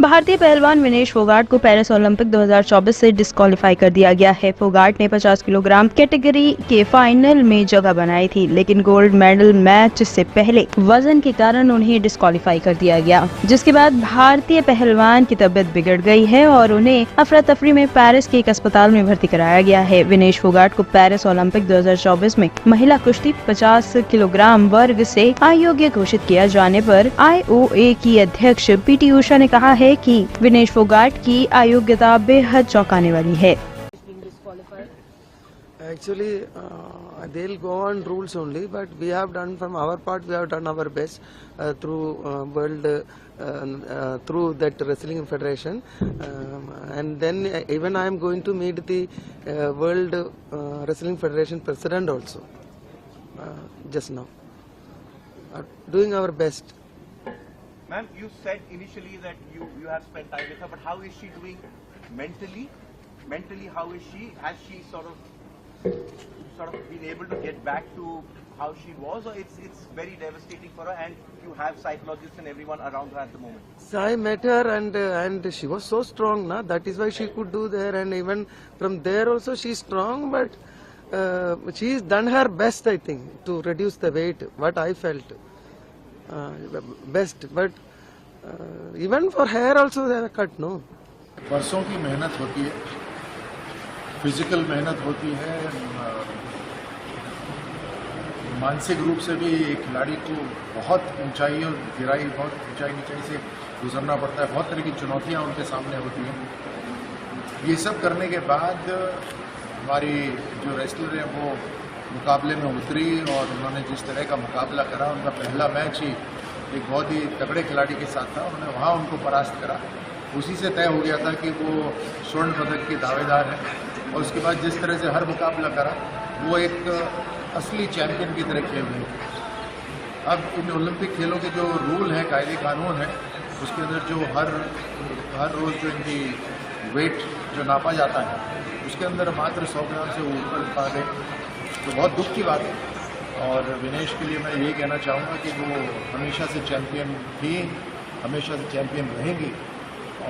भारतीय पहलवान विनेश फोगाट को पेरिस ओलंपिक 2024 से डिस्क्वालीफाई कर दिया गया है। फोगाट ने 50 किलोग्राम कैटेगरी के फाइनल में जगह बनाई थी, लेकिन गोल्ड मेडल मैच से पहले वजन के कारण उन्हें डिस्क्वालीफाई कर दिया गया, जिसके बाद भारतीय पहलवान की तबीयत बिगड़ गई है और उन्हें अफरा तफरी में पेरिस के एक अस्पताल में भर्ती कराया गया है। विनेश फोगाट को पेरिस ओलंपिक 2024 में महिला कुश्ती 50 किलोग्राम वर्ग से अयोग्य घोषित किया जाने पर IOA की अध्यक्ष PT उषा ने कहा है कि विनेश फोगाट की अयोग्यता बेहद चौंकाने वाली है। Actually, they'll go on rules only, but we have done from our part. We have done our best through world, through that wrestling federation, and then even I am going to meet the world wrestling federation president also just now. Doing our best. Ma'am, you said initially that you have spent time with her, but how is she doing mentally? Mentally, how is she? Has she sort of been able to get back to how she was, or it's very devastating for her, and you have psychologists and everyone around her at the moment? So I met her and she was so strong, na. That is why she could do there, and even from there also she's strong, but she's done her best, I think, to reduce the weight. What I felt. Best, but even for hair also they are cut, no. बरसों की मेहनत होती है, physical मेहनत होती है, मानसिक रूप से भी एक खिलाड़ी को बहुत ऊंचाई और गिराई, बहुत ऊंचाई से गुजरना पड़ता है, बहुत तरह की चुनौतियां उनके सामने होती हैं। ये सब करने के बाद हमारी जो रेसलर है वो मुकाबले में उतरी और उन्होंने जिस तरह का मुकाबला करा, उनका पहला मैच ही एक बहुत ही तगड़े खिलाड़ी के साथ था, उन्होंने वहाँ उनको परास्त करा। उसी से तय हो गया था कि वो स्वर्ण पदक के दावेदार हैं, और उसके बाद जिस तरह से हर मुकाबला करा वो एक असली चैंपियन की तरह खेल रहे थे। अब इन ओलंपिक खेलों के जो रूल हैं, कायदे कानून हैं, उसके अंदर जो हर रोज़ जो इनकी वेट जो नापा जाता है, उसके अंदर मात्र 100 ग्राम से ऊपर पा गए, तो बहुत दुख की बात है। और विनेश के लिए मैं यही कहना चाहूँगा कि वो हमेशा से चैंपियन थी, हमेशा से चैंपियन रहेंगी,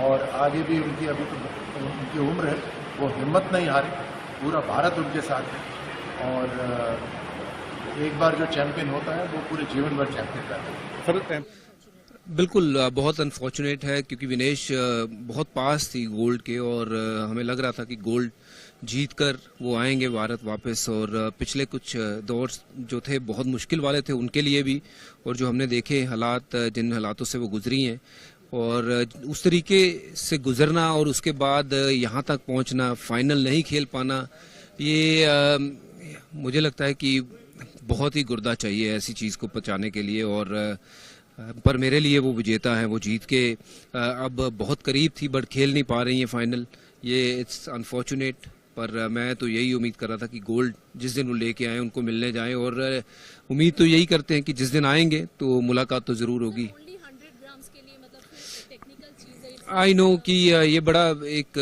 और आगे भी उनकी अभी तो उनकी उम्र है, वो हिम्मत नहीं हारे, पूरा भारत उनके साथ है, और एक बार जो चैंपियन होता है वो पूरे जीवन भर चैंपियन रहता है। बिल्कुल बहुत अनफॉर्चुनेट है, क्योंकि विनेश बहुत पास थी गोल्ड के, और हमें लग रहा था कि गोल्ड जीतकर वो आएंगे भारत वापस। और पिछले कुछ दौर जो थे बहुत मुश्किल वाले थे उनके लिए भी, और जो हमने देखे हालात, जिन हालातों से वो गुजरी हैं, और उस तरीके से गुजरना और उसके बाद यहाँ तक पहुँचना, फाइनल नहीं खेल पाना, ये मुझे लगता है कि बहुत ही गुर्दा चाहिए ऐसी चीज़ को पचाने के लिए। और पर मेरे लिए वो विजेता है, वो जीत के अब बहुत करीब थी बट खेल नहीं पा रही है फाइनल। ये इट्स अनफॉर्चुनेट, पर मैं तो यही उम्मीद कर रहा था कि गोल्ड जिस दिन वो लेके आए उनको मिलने जाएं, और उम्मीद तो यही करते हैं कि जिस दिन आएंगे तो मुलाकात तो ज़रूर होगी। आई नो कि ये बड़ा एक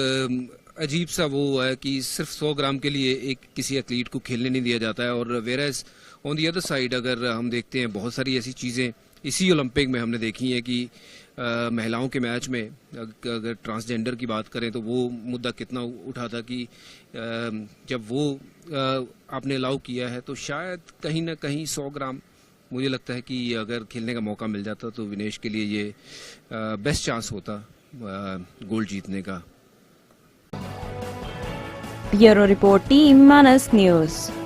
अजीब सा वो है कि सिर्फ 100 ग्राम के लिए एक किसी एथलीट को खेलने नहीं दिया जाता है, और whereas on the other side अगर हम देखते हैं बहुत सारी ऐसी चीज़ें इसी ओलंपिक में हमने देखी है कि महिलाओं के मैच में अगर ट्रांसजेंडर की बात करें तो वो मुद्दा कितना उठा था कि जब वो आपने अलाउ किया है, तो शायद कहीं ना कहीं 100 ग्राम मुझे लगता है कि अगर खेलने का मौका मिल जाता तो विनेश के लिए ये बेस्ट चांस होता गोल्ड जीतने का। ब्यूरो रिपोर्ट, टीम मानस न्यूज़।